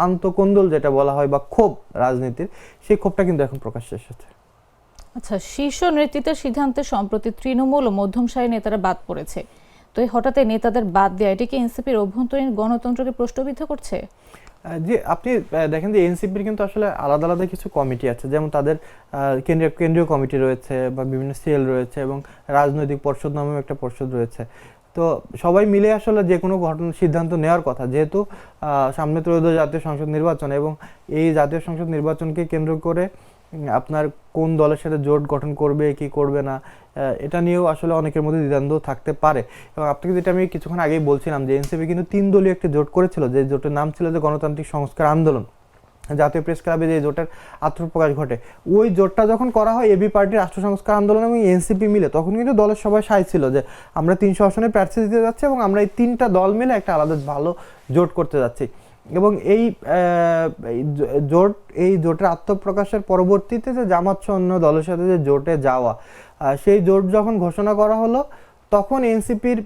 আন্তঃকোন্দল যেটা বলা হয় বা ক্ষোভ রাজনীতির, সেই ক্ষোভটা কিন্তু এখন প্রকাশ্যে এসেছে। আচ্ছা, শীর্ষ নেতৃত্বের সিদ্ধান্তে সম্প্রতি তৃণমূল ও মধ্যম সারির নেতারা বাদ পড়েছে। তো এই হঠাৎ নেতাদের বাদ দেওয়া, এটি কি এনসিপির অভ্যন্তরীণ গণতন্ত্রকে প্রশ্নবিদ্ধ করছে? যে আপনি দেখেন যে এনসিপির কিন্তু আসলে আলাদা আলাদা কিছু কমিটি আছে, যেমন তাদের কেন্দ্রীয় কমিটি রয়েছে বা বিভিন্ন সেল রয়েছে এবং রাজনৈতিক পর্ষদ নামেও একটা পর্ষদ রয়েছে। তো সবাই মিলে আসলে যে কোনো ঘটনা সিদ্ধান্ত নেওয়ার কথা, যেহেতু সামনে ত্রয়োদশ জাতীয় সংসদ নির্বাচন এবং এই জাতীয় সংসদ নির্বাচনকে কেন্দ্র করে আপনার কোন দলের সাথে জোট গঠন করবে কি করবে না, এটা নিয়েও আসলে অনেকের মধ্যে দ্বিধাদ্বন্দ্ব থাকতে পারে। এবং আপনাকে যেটা আমি কিছুক্ষণ আগেই বলছিলাম যে এনসিপি কিন্তু 3 দলীয় একটা জোট করেছিল, যে জোটের নাম ছিল যে গণতান্ত্রিক সংস্কার আন্দোলন। জাতীয় প্রেস ক্লাবে যে জোটের আত্মপ্রকাশ ঘটে, ওই জোটটা যখন করা হয় এবি পার্টির রাষ্ট্র সংস্কার আন্দোলন এবং এনসিপি মিলে, তখন কিন্তু দলের সবাই সায় ছিল যে আমরা 300 আসনে প্রার্থী দিতে যাচ্ছি এবং আমরা এই 3টা দল মিলে একটা আলাদা ভালো জোট করতে যাচ্ছি। এবং এই জোটের আত্মপ্রকাশের পরবর্তীতে যে জামাত সহ অন্য দলের সাথে যে জোটে যাওয়া, সেই জোট যখন ঘোষণা করা হলো তখন এনসিপির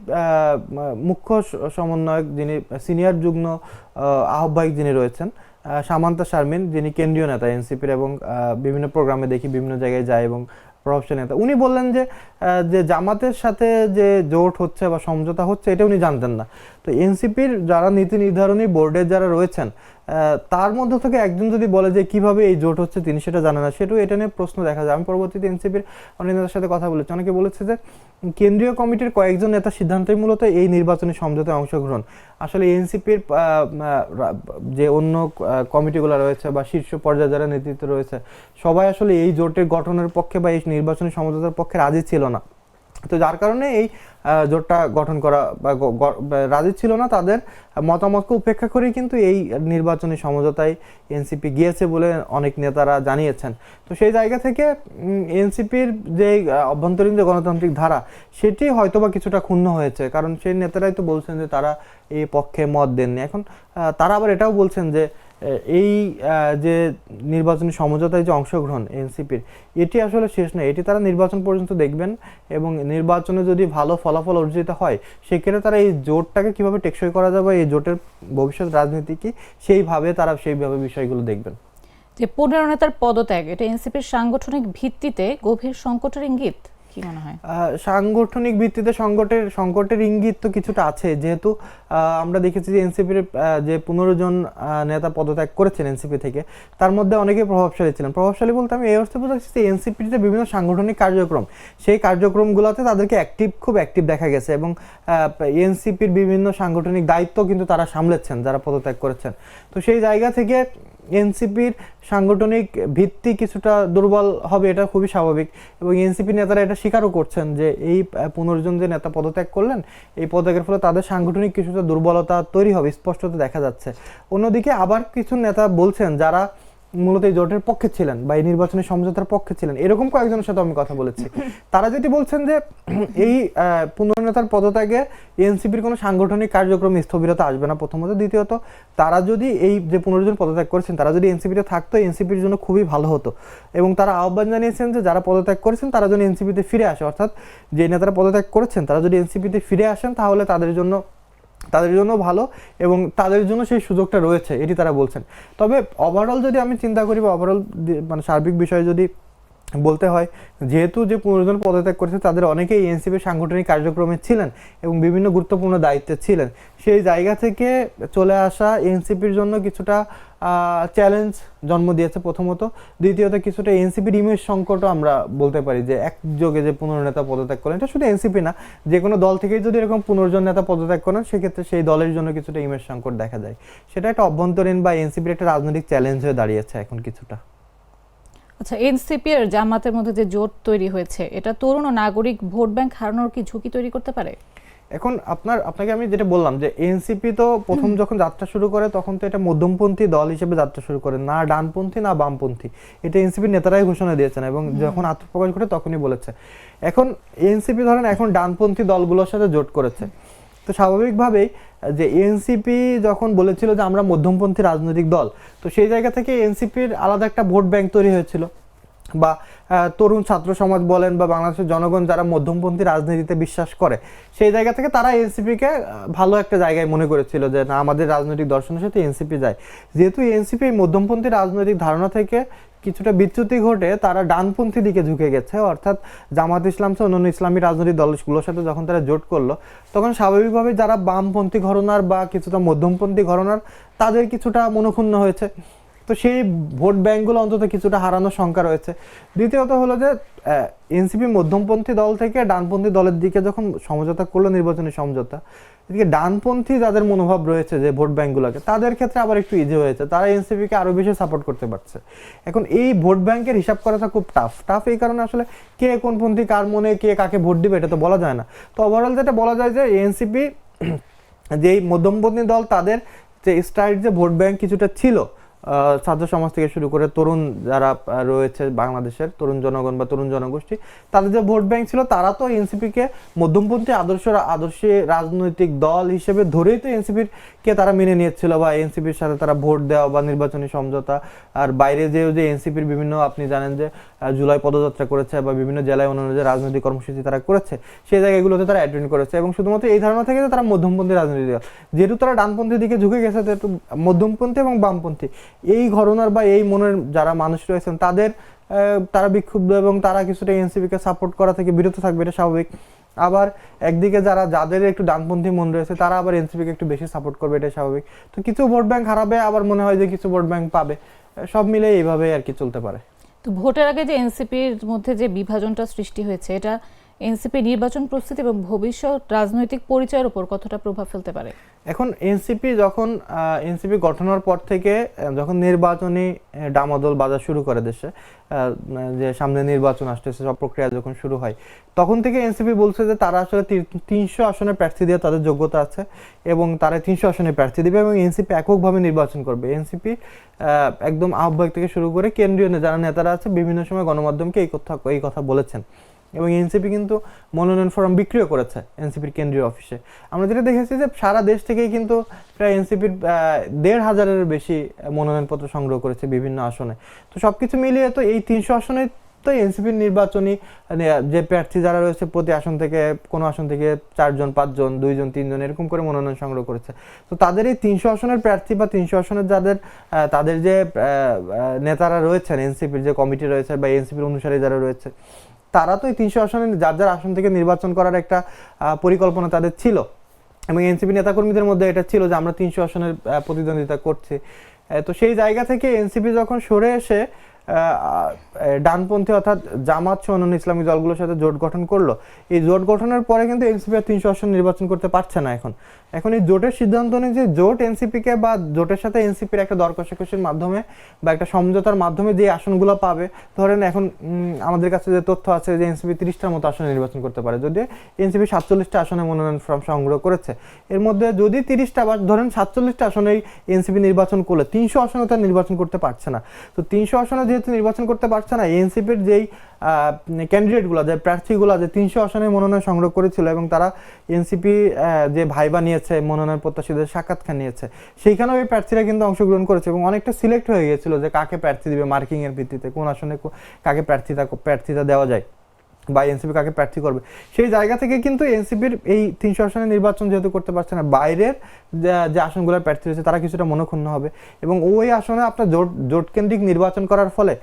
মুখ্য সমন্বয়ক, যিনি সিনিয়র যুগ্ম আহ্বায়ক যিনি রয়েছেন সামান্তা শারমিন, যিনি কেন্দ্রীয় নেতা এনসিপির এবং বিভিন্ন প্রোগ্রামে দেখি বিভিন্ন জায়গায় যায় এবং প্রভাবশালী নেতা, উনি বললেন যে জামাতের সাথে যে জোট হচ্ছে বা সমঝোতা হচ্ছে এটা উনি জানতেন না। তো এনসিপির যারা নীতি নির্ধারণী বোর্ডের যারা রয়েছেন তার মধ্য থেকে একজন যদি বলে যে কিভাবে এই জোট হচ্ছে তিনি সেটা জানেন না, সেটাও এটা নিয়ে প্রশ্ন দেখা যায়। আমি পরবর্তীতে এনসিপির অনেক নেতার সাথে কথা বলেছি, অনেকে বলেছে যে কেন্দ্রীয় কমিটির কয়েকজন নেতার সিদ্ধান্তই মূলত এই নির্বাচনী সমঝোতায় অংশগ্রহণ। আসলে এনসিপির যে অন্য কমিটিগুলো রয়েছে বা শীর্ষ পর্যায়ে যারা নেতৃত্ব রয়েছে সবাই আসলে এই জোটের গঠনের পক্ষে বা এই নির্বাচনী সমঝোতার পক্ষে রাজি ছিল না। তো যার কারণে এই জোটটা গঠন করা বা রাজি ছিল না, তাদের মতামতকে উপেক্ষা করে কিন্তু এই নির্বাচনী সমঝোতায় এনসিপি গিয়েছে বলে অনেক নেতারা জানিয়েছেন। তো সেই জায়গা থেকে এনসিপির যে অভ্যন্তরীণ যে গণতান্ত্রিক ধারা সেটি হয়তোবা কিছুটা ক্ষুণ্ণ হয়েছে, কারণ সেই নেতারাই তো বলছেন যে তারা এই পক্ষে মত দেননি। এখন তারা আবার এটাও বলছেন যে এই যে নির্বাচনী সমঝোতায় যে অংশগ্রহণ এনসিপির, এটি আসলে শেষ নয়, এটি তারা নির্বাচন পর্যন্ত দেখবেন এবং নির্বাচনে যদি ভালো ফলাফল অর্জিত হয় সেক্ষেত্রে তারা এই জোটটাকে কিভাবে টেকসই করা যাবে, এই জোটের ভবিষ্যৎ রাজনীতি কি, সেইভাবে বিষয়গুলো দেখবেন। যে 15 নেতার পদত্যাগ, এটা এনসিপির সাংগঠনিক ভিত্তিতে গভীর সংকটের ইঙ্গিত, কি মনে হয়? সাংগঠনিক ভিত্তিতে সংকটের ইঙ্গিত তো কিছুটা আছে, যেহেতু আমরা দেখেছি যে এনসিপির যে 15 জন নেতা পদত্যাগ করেছেন এনসিপি থেকে, তার মধ্যে অনেকেই প্রভাবশালী ছিলেন। প্রভাবশালী বলতে আমি এই অর্থে বোঝাচ্ছি যে এনসিপির যে বিভিন্ন সাংগঠনিক কার্যক্রম, সেই কার্যক্রমগুলোতে তাদেরকে খুব অ্যাক্টিভ দেখা গেছে এবং এনসিপির বিভিন্ন সাংগঠনিক দায়িত্ব কিন্তু তারা সামলেছেন যারা পদত্যাগ করেছেন। তো সেই জায়গা থেকে এনসিপির সাংগঠনিক ভিত্তি কিছুটা দুর্বল হবে, এটা খুবই স্বাভাবিক এবং এনসিপি নেতারা এটা স্বীকারও করছেন যে এই 15 জন যে নেতা পদত্যাগ করলেন, এই পদত্যাগের ফলে তাদের সাংগঠনিক কিছুটা দুর্বলতা তৈরি হবে, স্পষ্টত দেখা যাচ্ছে। অন্যদিকে আবার কিছু নেতা বলছেন যারা মূলত এই জোটের পক্ষে ছিলেন বা এই নির্বাচনী সমঝোতার পক্ষে ছিলেন, এরকম কয়েকজনের সাথে আমি কথা বলেছি, তারা যেটি বলছেন যে এই 15 নেতার পদত্যাগে এনসিপির কোনো সাংগঠনিক কার্যক্রম স্থবিরতা আসবে না, প্রথমত। দ্বিতীয়ত, তারা যদি এই যে 15 জন পদত্যাগ করেছেন তারা যদি এনসিপিতে থাকতো, এনসিপির জন্য খুবই ভালো হতো। এবং তারা আহ্বান জানিয়েছেন যে যারা পদত্যাগ করেছেন তারা যেন এনসিপিতে ফিরে আসে, অর্থাৎ যে নেতারা পদত্যাগ করেছেন তারা যদি এনসিপিতে ফিরে আসেন তাহলে তাদের জন্য ভালো এবং তাদের জন্য সেই সুযোগটা রয়েছে, এটি তারা বলছেন। তবে ওভারঅল যদি আমি চিন্তা করি বা ওভারঅল মানে সার্বিক বিষয়ে যদি বলতে হয়, যেহেতু যে 15 জন পদত্যাগ করেছে তাদের অনেকেই এনসিপির সাংগঠনিক কার্যক্রমে ছিলেন এবং বিভিন্ন গুরুত্বপূর্ণ দায়িত্বে ছিলেন, সেই জায়গা থেকে চলে আসা এনসিপির জন্য কিছুটা চ্যালেঞ্জ জন্ম দিয়েছে প্রথমত। দ্বিতীয়ত, কিছুটা এনসিপির ইমেজ সংকটও আমরা বলতে পারি যে একযোগে যে 15 নেতা পদত্যাগ করেন, এটা শুধু এনসিপি না, যে কোনো দল থেকেই যদি এরকম 15 জন নেতা পদত্যাগ করেন সেক্ষেত্রে সেই দলের জন্য কিছুটা ইমেজ সংকট দেখা যায়। সেটা একটা অভ্যন্তরীণ বা এনসিপির একটা রাজনৈতিক চ্যালেঞ্জ হয়ে দাঁড়িয়েছে এখন কিছুটা। আচ্ছা, এনসিপি আর জামাতের মধ্যে যে জোট তৈরি হয়েছে, এটা তরুণ ও নাগরিক ভোট ব্যাংক হারানোর কি ঝুঁকি তৈরি করতে পারে? এখন আপনাকে আমি যেটা বললাম যে এনসিপি তো প্রথম যখন যাত্রা শুরু করে তখন তো এটা মধ্যমপন্থী দল হিসেবে যাত্রা শুরু করে, না ডানপন্থী না বামপন্থী, এটা এনসিপির নেতারাই ঘোষণা দিয়েছেন এবং যখন আত্মপ্রকাশ ঘটে তখনই বলেছে। এখন এনসিপি ধরেন এখন ডানপন্থী দলগুলোর সাথে জোট করেছে, তো স্বাভাবিকভাবেই যে এনসিপি যখন বলেছিল যে আমরা মধ্যমপন্থী রাজনৈতিক দল, তো সেই জায়গা থেকে এনসিপির আলাদা একটা ভোট ব্যাংক তৈরি হয়েছিল, বা তরুণ ছাত্র সমাজ বলেন বা বাংলাদেশের জনগণ যারা মধ্যমপন্থী রাজনীতিতে বিশ্বাস করে, সেই জায়গা থেকে তারা এনসিপিকে ভালো একটা জায়গায় মনে করেছিল যে না, আমাদের রাজনৈতিক দর্শনের সাথে এনসিপি যায়। যেহেতু এনসিপি মধ্যমপন্থী রাজনৈতিক ধারণা থেকে কিছুটা বিচ্যুতি ঘটে তারা ডানপন্থী দিকে ঝুঁকে গেছে, অর্থাৎ জামাত ইসলাম সহ অন্যান্য ইসলামী রাজনৈতিক দলগুলোর সাথে যখন তারা জোট করলো তখন স্বাভাবিকভাবে যারা বামপন্থী ঘরানার বা কিছুটা মধ্যমপন্থী ঘরানার তাদের কিছুটা মনক্ষুণ্ণ হয়েছে। তো সেই ভোট ব্যাঙ্কগুলো অন্তত কিছুটা হারানোর শঙ্কা রয়েছে। দ্বিতীয়ত হলো যে এনসিপি মধ্যমপন্থী দল থেকে ডানপন্থী দলের দিকে যখন সমঝোতা করলো, নির্বাচনী সমঝোতা, এদিকে ডানপন্থী যাদের মনোভাব রয়েছে যে ভোট ব্যাঙ্কগুলোকে, তাদের ক্ষেত্রে আবার একটু ইজি হয়েছে, তারা এনসিপিকে আরও বেশি সাপোর্ট করতে পারছে। এখন এই ভোট ব্যাংকের হিসাব করাটা খুব টাফ এই কারণে আসলে কে কোন পন্থী কার মনে কে কাকে ভোট দিবে এটা তো বলা যায় না। তো ওভারঅল যেটা বলা যায় যে এনসিপি যেই মধ্যমপন্থী দল তাদের যে স্ট্রাইট যে ভোট ব্যাংক কিছুটা ছিল ছাত্র সমাজ থেকে শুরু করে তরুণ যারা রয়েছে বাংলাদেশের তরুণ জনগণ বা তরুণ জনগোষ্ঠী, তাদের যে ভোট ব্যাংক ছিল তারা তো এনসিপিকে মধ্যমপন্থী আদর্শী রাজনৈতিক দল হিসেবে ধরেই তো এনসিপির কে তারা মেনে নিয়েছিল বা এনসিপির সাথে তারা ভোট দেওয়া বা নির্বাচনী সমঝোতা। আর বাইরে যেও যে এনসিপির বিভিন্ন আপনি জানেন যে জুলাই পদযাত্রা করেছে বা বিভিন্ন জেলায় অন্যান্য যে রাজনৈতিক কর্মসূচি তারা করেছে সেই জায়গাগুলোতে তারা অ্যাটেন্ড করেছে, এবং শুধুমাত্র এই ধারণা থেকে তারা মধ্যমপন্থী রাজনীতি দল, যেহেতু তারা ডানপন্থীর দিকে ঝুঁকে গেছে যেহেতু মধ্যমপন্থী এবং বামপন্থী এই ঘরনার বা এই মনের যারা মানুষ রয়েছেন তারা বিক্ষুব্ধ এবং তারা কিছুটা এনসিপিকে সাপোর্ট করা থেকে বিরত থাকবে, এটা স্বাভাবিক। আবার একদিকে যাদের একটু ডানপন্থী মন রয়েছে তারা আবার এনসিপিকে একটু বেশি সাপোর্ট করবে, এটা স্বাভাবিক। তো কিছু ভোট ব্যাংক হারাবে, আবার মনে হয় যে কিছু ভোট ব্যাংক পাবে, সব মিলে এইভাবে আর কি চলতে পারে। তো ভোটের আগে যে এনসিপির মধ্যে যে বিভাজনটা সৃষ্টি হয়েছে, এটা এনসিপি নির্বাচন প্রস্তুতি এবং ভবিষ্যৎ রাজনৈতিক পরিচয়ের উপর কতটা প্রভাব ফেলতে পারে? এখন এনসিপি গঠনের পর থেকে যখন নির্বাচনী ডামাদোল বাজা শুরু করে দেশে, যে সামনে নির্বাচন আসতেছে, সব প্রক্রিয়া যখন শুরু হয় তখন থেকে এনসিপি বলছে যে তারা আসলে 300 আসনে প্রার্থী দিয়ে তাদের যোগ্যতা আছে এবং তারা 300 আসনে প্রার্থী দিবে এবং এনসিপি এককভাবে নির্বাচন করবে। এনসিপি একদম আহ্বায়ক থেকে শুরু করে কেন্দ্রীয় যারা নেতারা আছে বিভিন্ন সময় গণমাধ্যমকে এই কথা বলেছেন, এবং এনসিপি কিন্তু মনোনয়ন ফর্ম বিক্রিও করেছে এনসিপির কেন্দ্রীয় অফিসে। আমরা যেটা দেখেছি যে সারা দেশ থেকেই কিন্তু প্রায় এনসিপির 1,500-এর বেশি মনোনয়নপত্র সংগ্রহ করেছে বিভিন্ন আসনে। তো সবকিছু মিলিয়ে তো এই 300 আসনে তো এনসিপির নির্বাচনী যে প্রার্থী যারা রয়েছে প্রতি আসন থেকে কোনো আসন থেকে 4 জন 5 জন 2 জন 3 জন এরকম করে মনোনয়ন সংগ্রহ করেছে। তো তাদের এই 300 আসনের প্রার্থী বা 300 আসনের তাদের যে নেতারা রয়েছেন, এনসিপির যে কমিটি রয়েছে বা এনসিপির অনুসারী যারা রয়েছে, তারা তো এই 300 আসনে যার আসন থেকে নির্বাচন করার একটা পরিকল্পনা তাদের ছিল, এবং এনসিপি নেতাকর্মীদের মধ্যে এটা ছিল যে আমরা 300 আসনের প্রতিদ্বন্দ্বিতা করছি। তো সেই জায়গা থেকে এনসিপি যখন সরে এসে ডানপন্থী অর্থাৎ জামাত সহ অন্যান্য ইসলামিক দলগুলোর সাথে জোট গঠন করলো, এই জোট গঠনের পরে কিন্তু এনসিপি আর 300 আসন নির্বাচন করতে পারছে না। এখন এই জোটের সিদ্ধান্ত অনুযায়ী জোট এনসিপিকে বা জোটের সাথে এনসিপির একটা দর কষাকষির মাধ্যমে বা একটা সমঝোতার মাধ্যমে যে আসনগুলো পাবে, ধরেন এখন আমাদের কাছে যে তথ্য আছে যে এনসিপি 30টার মতো আসনে নির্বাচন করতে পারে, যদি এনসিপি 47টা আসনে মনোনয়ন ফর্ম সংগ্রহ করেছে। এর মধ্যে যদি 30টা বা ধরেন 47টা আসনেই এনসিপি নির্বাচন করলে 300 আসনে তার নির্বাচন করতে পারছে না। তো 300 আসনে যেহেতু নির্বাচন করতে পারছে না, এনসিপির যেই ক্যান্ডিডেটগুলো যে প্রার্থীগুলো যে 300 আসনে মনোনয়ন সংগ্রহ করেছিল এবং তারা এনসিপি যে ভাইবা নিয়েছে, মনোনয়ন প্রত্যাশীদের সাক্ষাৎকার নিয়েছে, সেইখানেও এই প্রার্থীরা কিন্তু অংশগ্রহণ করেছে এবং অনেকটা সিলেক্ট হয়ে গিয়েছিল যে কাকে প্রার্থী দিবে মার্কিং এর ভিত্তিতে, কোন আসনে কাকে প্রার্থীতা দেওয়া যায় বা এনসিপি কাকে প্রার্থী করবে। সেই জায়গা থেকে কিন্তু এনসিপির এই 300 আসনে নির্বাচন যেহেতু করতে পারছে না, বাইরের যে আসনগুলোর প্রার্থী রয়েছে তারা কিছুটা মনক্ষুণ্ণ হবে এবং ওই আসনে আপনার জোট কেন্দ্রিক নির্বাচন করার ফলে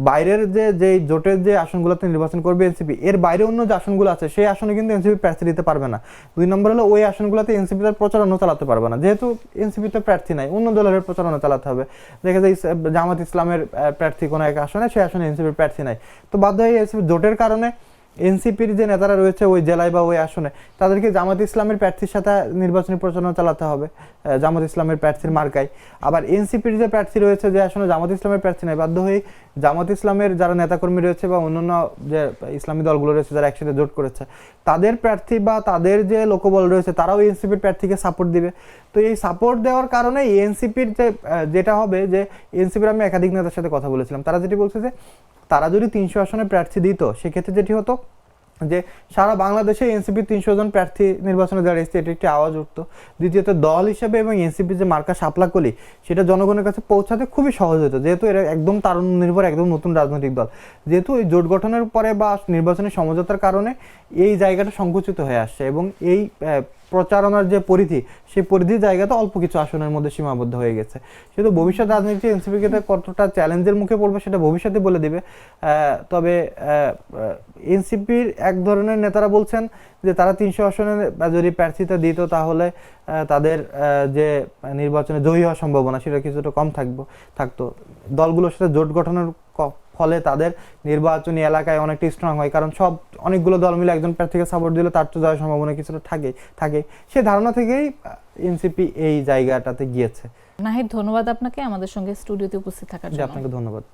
বাইরের যে জোটের যে আসনগুলোতে নির্বাচন করবে এনসিপি, এর বাইরে অন্য যে আসনগুলো আছে সেই আসনে কিন্তু এনসিপি প্রার্থী দিতে পারবে না। 2 নম্বর হলো ওই আসনগুলোতে এনসিপি তার প্রচারণা চালাতে পারবে না, যেহেতু এনসিপিতে প্রার্থী নাই, অন্য দলের প্রচারণা চালাতে হবে। দেখা যায় জামাত ইসলামের প্রার্থী কোনো এক আসনে, সেই আসনে এনসিপির প্রার্থী নাই, তো বাধ্য হয়ে এনসিপি জোটের কারণে এনসিপির যে নেতারা রয়েছে ওই জেলায় বা ওই আসনে তাদেরকে জামাত ইসলামের প্রার্থীর সাথে নির্বাচনী প্রচারণা চালাতে হবে জামাত ইসলামের প্রার্থীর মার্কায়। আবার এনসিপির যে প্রার্থী রয়েছে যে আসনে জামাত ইসলামের প্রার্থী নাই, বাধ্য হয়ে জামাত ইসলামের যারা নেতাকর্মী রয়েছে বা অন্যান্য যে ইসলামী দলগুলো রয়েছে যারা একসাথে জোট করেছে তাদের প্রার্থী বা তাদের যে লোকবল রয়েছে তারাও এনসিপির প্রার্থীকে সাপোর্ট দিবে। তো এই সাপোর্ট দেওয়ার কারণে এনসিপির যেটা হবে যে এনসিপির আমি একাধিক নেতার সাথে কথা বলেছিলাম, তারা যেটি বলছে যে তারা যদি 300 আসনে প্রার্থী দিত সেক্ষেত্রে যেটি হতো যে সারা বাংলাদেশে এনসিপি 300 জন প্রার্থী নির্বাচনে দাঁড়িয়েছে, এটি একটি আওয়াজ উঠতো। দ্বিতীয়ত দল হিসেবে এবং এনসিপি যে মার্কা শাপলাকলি সেটা জনগণের কাছে পৌঁছাতে খুবই সহজ হতো, যেহেতু এরা একদম তারুণ্য নির্ভর একদম নতুন রাজনৈতিক দল, যেহেতু এই জোট গঠনের পরে বা নির্বাচনী সমঝোতার কারণে এই জায়গাটা সংকুচিত হয়ে আসছে এবং এই প্রচারণার যে পরিধি, সেই পরিধির জায়গাতে অল্প কিছু আসনের মধ্যে সীমাবদ্ধ হয়ে গেছে। শুধু ভবিষ্যৎ রাজনীতি এনসিপিকে কতটা চ্যালেঞ্জের মুখে পড়বে সেটা ভবিষ্যতে বলে দিবে। তবে এনসিপির এক ধরনের নেতারা বলছেন যে তারা 300 আসনে যদি প্রার্থিতা দিত তাহলে তাদের যে নির্বাচনে জয়ী হওয়ার সম্ভাবনা সেটা কিছুটা কম থাকতো। দলগুলোর সাথে জোট গঠনের ফলে তাদের নির্বাচনী এলাকায় অনেকটা স্ট্রং হয়, কারণ অনেকগুলো দল মিলে একজন প্রার্থীকে সাপোর্ট দিলে তার তো যাওয়ার সম্ভাবনা কিছুটা থাকে। সেই ধারণা থেকেই এনসিপি এই জায়গাটাতে গিয়েছে। নাহিদ, ধন্যবাদ আপনাকে আমাদের সঙ্গে স্টুডিওতে উপস্থিত থাকার জন্য। আপনাকে ধন্যবাদ।